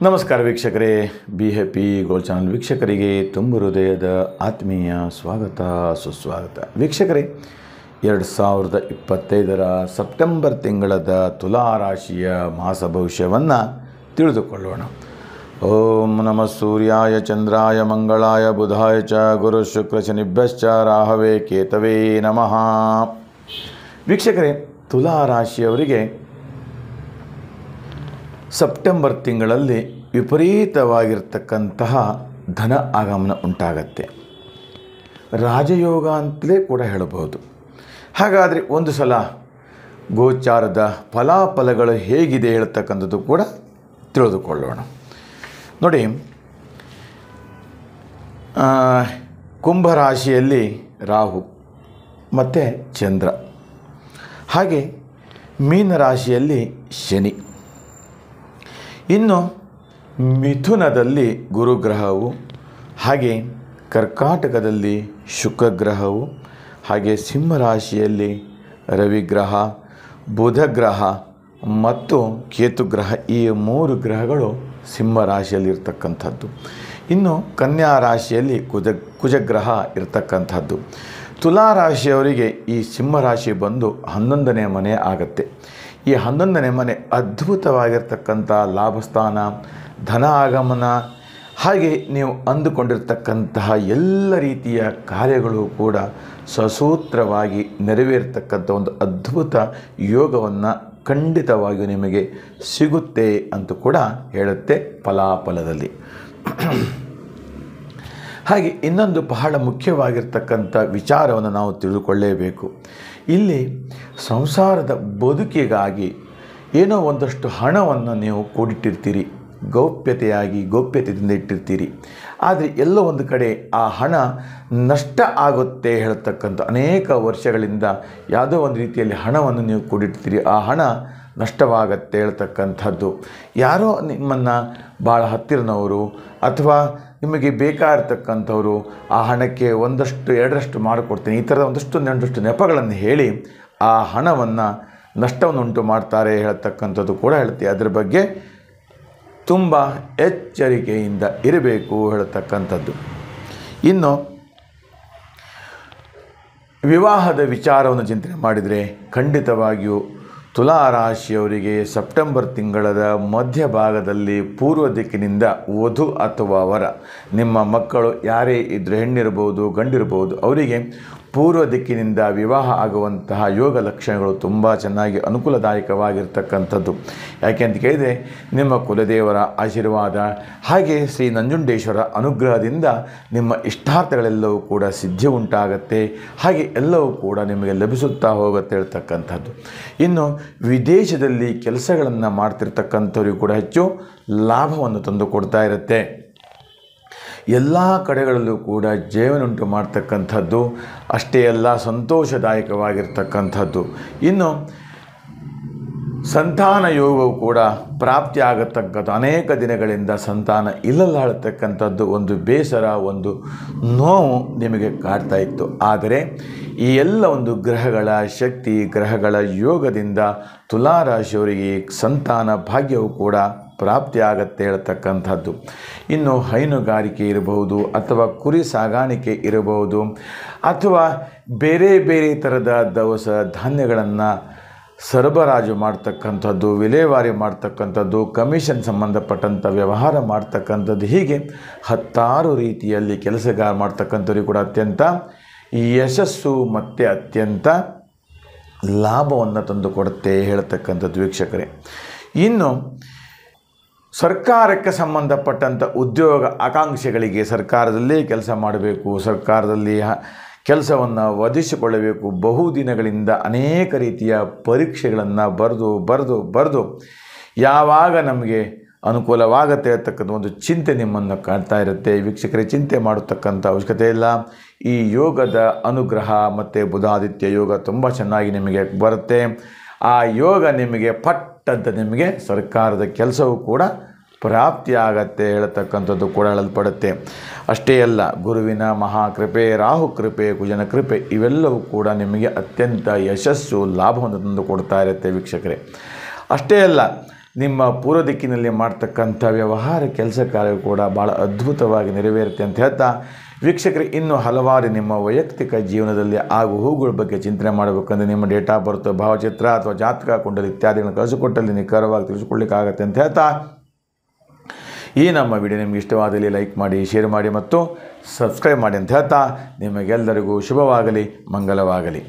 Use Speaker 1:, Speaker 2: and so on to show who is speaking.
Speaker 1: ನಮಸ್ಕಾರ ವೀಕ್ಷಕರೇ, BHP gold channel ವೀಕ್ಷಕರಿಗೆ ತುಂಬ ಹೃದಯದ ಆತ್ಮೀಯ ಸ್ವಾಗತ ಸುಸ್ವಾಗತ. ವೀಕ್ಷಕರೇ, 2025 ಸೆಪ್ಟೆಂಬರ್ ತಿಂಗಳದ ತುಲಾ ರಾಶಿಯ ಮಾಸ ಭವಿಷ್ಯವನ್ನು ತಿಳಿದುಕೊಳ್ಳೋಣ. ಓಂ ನಮಃ ಸೂರ್ಯಾಯ ಚಂದ್ರಾಯ ಮಂಗಳಾಯ ಬುಧಾಯ ಚ ಗುರು ಶುಕ್ರ ಶನಿಭ್ಯಶ್ಚ ರಾಹವೇ ಕೇತವೇ ನಮಃ. ವೀಕ್ಷಕರೇ, ತುಲಾ ರಾಶಿಯವರಿಗೆ ಸೆಪ್ಟೆಂಬರ್ ತಿಂಗಳಲ್ಲಿ ವಿಪರೀತವಾಗಿರ್ತಕ್ಕಂತಹ ಧನ ಆಗಮನ ಉಂಟಾಗತ್ತೆ. ರಾಜಯೋಗ ಅಂತಲೇ ಕೂಡ ಹೇಳಬಹುದು. ಹಾಗಾದರೆ ಒಂದು ಸಲ ಗೋಚಾರದ ಫಲಾಫಲಗಳು ಹೇಗಿದೆ ಹೇಳ್ತಕ್ಕಂಥದ್ದು ಕೂಡ ತಿಳಿದುಕೊಳ್ಳೋಣ. ನೋಡಿ, ಕುಂಭರಾಶಿಯಲ್ಲಿ ರಾಹು ಮತ್ತು ಚಂದ್ರ, ಹಾಗೆ ಮೀನರಾಶಿಯಲ್ಲಿ ಶನಿ, ಇನ್ನು ಮಿಥುನದಲ್ಲಿ ಗುರುಗ್ರಹವು, ಹಾಗೆ ಕರ್ಕಾಟಕದಲ್ಲಿ ಶುಕ್ರಗ್ರಹವು, ಹಾಗೆ ಸಿಂಹರಾಶಿಯಲ್ಲಿ ರವಿಗ್ರಹ, ಬುಧಗ್ರಹ ಮತ್ತು ಕೇತುಗ್ರಹ, ಈ 3 ಗ್ರಹಗಳು ಸಿಂಹರಾಶಿಯಲ್ಲಿರ್ತಕ್ಕಂಥದ್ದು. ಇನ್ನು ಕನ್ಯಾ ರಾಶಿಯಲ್ಲಿ ಕುಜಗ್ರಹ ಇರತಕ್ಕಂಥದ್ದು. ತುಲಾ ರಾಶಿಯವರಿಗೆ ಈ ಸಿಂಹರಾಶಿ ಬಂದು 11ನೇ ಮನೆ ಆಗುತ್ತೆ. ಈ 11ನೇ ಮನೆ ಅದ್ಭುತವಾಗಿರ್ತಕ್ಕಂಥ ಲಾಭಸ್ಥಾನ, ಧನ ಆಗಮನ, ಹಾಗೆ ನೀವು ಅಂದುಕೊಂಡಿರ್ತಕ್ಕಂತಹ ಎಲ್ಲ ರೀತಿಯ ಕಾರ್ಯಗಳು ಕೂಡ ಸಸೂತ್ರವಾಗಿ ನೆರವೇರ್ತಕ್ಕಂಥ ಒಂದು ಅದ್ಭುತ ಯೋಗವನ್ನು ಖಂಡಿತವಾಗಿಯೂ ನಿಮಗೆ ಸಿಗುತ್ತೆ ಅಂತ ಕೂಡ ಹೇಳುತ್ತೆ ಫಲಾಫಲದಲ್ಲಿ. ಹಾಗೆ ಇನ್ನೊಂದು ಬಹಳ ಮುಖ್ಯವಾಗಿರ್ತಕ್ಕಂಥ ವಿಚಾರವನ್ನು ನಾವು ತಿಳಿದುಕೊಳ್ಳಲೇಬೇಕು. ಇಲ್ಲಿ ಸಂಸಾರದ ಬದುಕಿಗಾಗಿ ಏನೋ ಒಂದಷ್ಟು ಹಣವನ್ನು ನೀವು ಕೂಡಿಟ್ಟಿರ್ತೀರಿ, ಗೌಪ್ಯತೆಯಿಂದ ಇಟ್ಟಿರ್ತೀರಿ. ಆದರೆ ಎಲ್ಲೋ ಒಂದು ಕಡೆ ಆ ಹಣ ನಷ್ಟ ಆಗುತ್ತೆ ಹೇಳ್ತಕ್ಕಂಥ ಅನೇಕ ವರ್ಷಗಳಿಂದ ಯಾವುದೋ ಒಂದು ರೀತಿಯಲ್ಲಿ ಹಣವನ್ನು ನೀವು ಕೂಡಿಡ್ತೀರಿ, ಆ ಹಣ ನಷ್ಟವಾಗತ್ತೆ ಹೇಳ್ತಕ್ಕಂಥದ್ದು. ಯಾರೋ ನಿಮ್ಮನ್ನು ಭಾಳ ಹತ್ತಿರನವರು ಅಥವಾ ನಿಮಗೆ ಬೇಕಾಗಿರ್ತಕ್ಕಂಥವ್ರು ಆ ಹಣಕ್ಕೆ 1/2 ಮಾಡಿಕೊಡ್ತೀನಿ, ಈ ಥರದ ಒಂದಷ್ಟು ನೆಪಗಳನ್ನು ಹೇಳಿ ಆ ಹಣವನ್ನು ನಷ್ಟವನ್ನು ಉಂಟು ಮಾಡ್ತಾರೆ ಹೇಳ್ತಕ್ಕಂಥದ್ದು ಕೂಡ ಹೇಳ್ತೀವಿ. ಅದರ ಬಗ್ಗೆ ತುಂಬ ಎಚ್ಚರಿಕೆಯಿಂದ ಇರಬೇಕು ಹೇಳ್ತಕ್ಕಂಥದ್ದು. ಇನ್ನು ವಿವಾಹದ ವಿಚಾರವನ್ನು ಚಿಂತನೆ ಮಾಡಿದರೆ ಖಂಡಿತವಾಗಿಯೂ ತುಲಾ ರಾಶಿಯವರಿಗೆ ಸೆಪ್ಟೆಂಬರ್ ತಿಂಗಳದ ಮಧ್ಯಭಾಗದಲ್ಲಿ ಪೂರ್ವ ದಿಕ್ಕಿನಿಂದ ವಧು ಅಥವಾ ವರ, ನಿಮ್ಮ ಮಕ್ಕಳು ಯಾರೇ ಇದ್ದರೂ ಹೆಣ್ಣಿರ್ಬೋದು ಗಂಡಿರ್ಬೋದು, ಅವರಿಗೆ ಪೂರ್ವ ದಿಕ್ಕಿನಿಂದ ವಿವಾಹ ಆಗುವಂತಹ ಯೋಗ ಲಕ್ಷಣಗಳು ತುಂಬ ಚೆನ್ನಾಗಿ ಅನುಕೂಲದಾಯಕವಾಗಿರ್ತಕ್ಕಂಥದ್ದು. ಯಾಕೆ ಅಂತ ಕೇಳಿದರೆ, ನಿಮ್ಮ ಕುಲದೇವರ ಆಶೀರ್ವಾದ ಹಾಗೆ ಶ್ರೀ ನಂಜುಂಡೇಶ್ವರ ಅನುಗ್ರಹದಿಂದ ನಿಮ್ಮ ಇಷ್ಟಾರ್ಥಗಳೆಲ್ಲವೂ ಕೂಡ ಸಿದ್ಧಿ ಉಂಟಾಗತ್ತೆ, ಹಾಗೆ ಎಲ್ಲವೂ ಕೂಡ ನಿಮಗೆ ಲಭಿಸುತ್ತಾ ಹೋಗುತ್ತೆ ಹೇಳ್ತಕ್ಕಂಥದ್ದು. ಇನ್ನು ವಿದೇಶದಲ್ಲಿ ಕೆಲಸಗಳನ್ನು ಮಾಡ್ತಿರ್ತಕ್ಕಂಥವ್ರಿಗೂ ಕೂಡ ಹೆಚ್ಚು ಲಾಭವನ್ನು ತಂದು ಕೊಡ್ತಾ ಇರುತ್ತೆ. ಎಲ್ಲ ಕಡೆಗಳಲ್ಲೂ ಕೂಡ ಜೀವನುಂಟು ಮಾಡ್ತಕ್ಕಂಥದ್ದು, ಅಷ್ಟೇ ಅಲ್ಲ ಸಂತೋಷದಾಯಕವಾಗಿರ್ತಕ್ಕಂಥದ್ದು. ಇನ್ನು ಸಂತಾನ ಯೋಗವು ಕೂಡ ಪ್ರಾಪ್ತಿ ಆಗತಕ್ಕಂಥ ಅನೇಕ ದಿನಗಳಿಂದ ಸಂತಾನ ಇಲ್ಲಲಾಳತಕ್ಕಂಥದ್ದು ಒಂದು ಬೇಸರ, ಒಂದು ನೋವು ನಿಮಗೆ ಕಾಡ್ತಾ ಇತ್ತು. ಆದರೆ ಈ ಎಲ್ಲ ಒಂದು ಗ್ರಹಗಳ ಶಕ್ತಿ, ಗ್ರಹಗಳ ಯೋಗದಿಂದ ತುಲಾ ರಾಶಿಯವರಿಗೆ ಸಂತಾನ ಭಾಗ್ಯವು ಕೂಡ ಪ್ರಾಪ್ತಿಯಾಗತ್ತೆ ಹೇಳ್ತಕ್ಕಂಥದ್ದು. ಇನ್ನು ಹೈನುಗಾರಿಕೆ ಇರಬಹುದು, ಅಥವಾ ಕುರಿ ಸಾಗಾಣಿಕೆ ಇರಬಹುದು, ಅಥವಾ ಬೇರೆ ಬೇರೆ ಥರದ ದವಸ ಧಾನ್ಯಗಳನ್ನು ಸರಬರಾಜು ಮಾಡ್ತಕ್ಕಂಥದ್ದು, ವಿಲೇವಾರಿ ಮಾಡ್ತಕ್ಕಂಥದ್ದು, ಕಮಿಷನ್ ಸಂಬಂಧಪಟ್ಟಂಥ ವ್ಯವಹಾರ ಮಾಡ್ತಕ್ಕಂಥದ್ದು, ಹೀಗೆ 10 ರೀತಿಯಲ್ಲಿ ಕೆಲಸಗಾರ ಮಾಡ್ತಕ್ಕಂಥವ್ರಿಗೆ ಕೂಡ ಅತ್ಯಂತ ಯಶಸ್ಸು ಮತ್ತು ಅತ್ಯಂತ ಲಾಭವನ್ನು ತಂದು ಕೊಡುತ್ತೆ ಹೇಳ್ತಕ್ಕಂಥದ್ದು ವೀಕ್ಷಕರೇ. ಇನ್ನು ಸರ್ಕಾರಕ್ಕೆ ಸಂಬಂಧಪಟ್ಟಂಥ ಉದ್ಯೋಗ ಆಕಾಂಕ್ಷೆಗಳಿಗೆ ಸರ್ಕಾರದಲ್ಲೇ ಕೆಲಸ ಮಾಡಬೇಕು, ಸರ್ಕಾರದಲ್ಲಿ ಕೆಲಸವನ್ನು ಒದಗಿಸಿಕೊಳ್ಳಬೇಕು, ಬಹುದಿನಗಳಿಂದ ಅನೇಕ ರೀತಿಯ ಪರೀಕ್ಷೆಗಳನ್ನು ಬರೆದು ಯಾವಾಗ ನಮಗೆ ಅನುಕೂಲವಾಗುತ್ತೆ ಅಂತಕ್ಕಂಥ ಒಂದು ಚಿಂತೆ ನಿಮ್ಮನ್ನು ಕಾಡ್ತಾ ಇರುತ್ತೆ. ವೀಕ್ಷಕರೇ, ಚಿಂತೆ ಮಾಡತಕ್ಕಂಥ ಅವಶ್ಯಕತೆ ಇಲ್ಲ. ಈ ಯೋಗದ ಅನುಗ್ರಹ ಮತ್ತು ಬುಧಾದಿತ್ಯ ಯೋಗ ತುಂಬ ಚೆನ್ನಾಗಿ ನಿಮಗೆ ಬರುತ್ತೆ. ಆ ಯೋಗ ನಿಮಗೆ ಪಟ್ಟಂತ ನಿಮಗೆ ಸರ್ಕಾರದ ಕೆಲಸವೂ ಕೂಡ ಪ್ರಾಪ್ತಿಯಾಗತ್ತೆ ಹೇಳ್ತಕ್ಕಂಥದ್ದು ಕೂಡ ಹೇಳಲ್ಪಡುತ್ತೆ. ಅಷ್ಟೇ ಅಲ್ಲ, ಗುರುವಿನ ಮಹಾಕೃಪೆ, ರಾಹು ಕೃಪೆ, ಕುಜನ ಕೃಪೆ ಇವೆಲ್ಲವೂ ಕೂಡ ನಿಮಗೆ ಅತ್ಯಂತ ಯಶಸ್ಸು, ಲಾಭವನ್ನು ತಂದು ಕೊಡ್ತಾ ಇರುತ್ತೆ ವೀಕ್ಷಕರೇ. ಅಷ್ಟೇ ಅಲ್ಲ, ನಿಮ್ಮ ಪೂರ್ವ ದಿಕ್ಕಿನಲ್ಲಿ ಮಾಡ್ತಕ್ಕಂಥ ವ್ಯವಹಾರ ಕೆಲಸ ಕಾರ್ಯ ಕೂಡ ಭಾಳ ಅದ್ಭುತವಾಗಿ ನೆರವೇರುತ್ತೆ ಅಂತ ಹೇಳ್ತಾ, ವೀಕ್ಷಕರು ಇನ್ನೂ ಹಲವಾರು ನಿಮ್ಮ ವೈಯಕ್ತಿಕ ಜೀವನದಲ್ಲಿ ಆಗು ಹೋಗುಗಳ ಬಗ್ಗೆ ಚಿಂತನೆ ಮಾಡಬೇಕಂದ್ರೆ ನಿಮ್ಮ ಡೇಟ್ ಆಫ್ ಬರ್ತ್, ಭಾವಚಿತ್ರ ಅಥವಾ ಜಾತಕ ಕುಂಡಲಿ ಇತ್ಯಾದಿಗಳನ್ನು ಕಳಿಸಿಕೊಟ್ಟಲ್ಲಿ ನಿಖರವಾಗಿ ತಿಳಿಸ್ಕೊಳ್ಳಿಕ್ಕಾಗತ್ತೆ ಅಂತ ಹೇಳ್ತಾ, ಈ ನಮ್ಮ ವಿಡಿಯೋ ನಿಮಗೆ ಇಷ್ಟವಾದಲ್ಲಿ ಲೈಕ್ ಮಾಡಿ, ಶೇರ್ ಮಾಡಿ ಮತ್ತು ಸಬ್ಸ್ಕ್ರೈಬ್ ಮಾಡಿ ಅಂತ ಹೇಳ್ತಾ, ನಿಮಗೆಲ್ಲರಿಗೂ ಶುಭವಾಗಲಿ, ಮಂಗಲವಾಗಲಿ.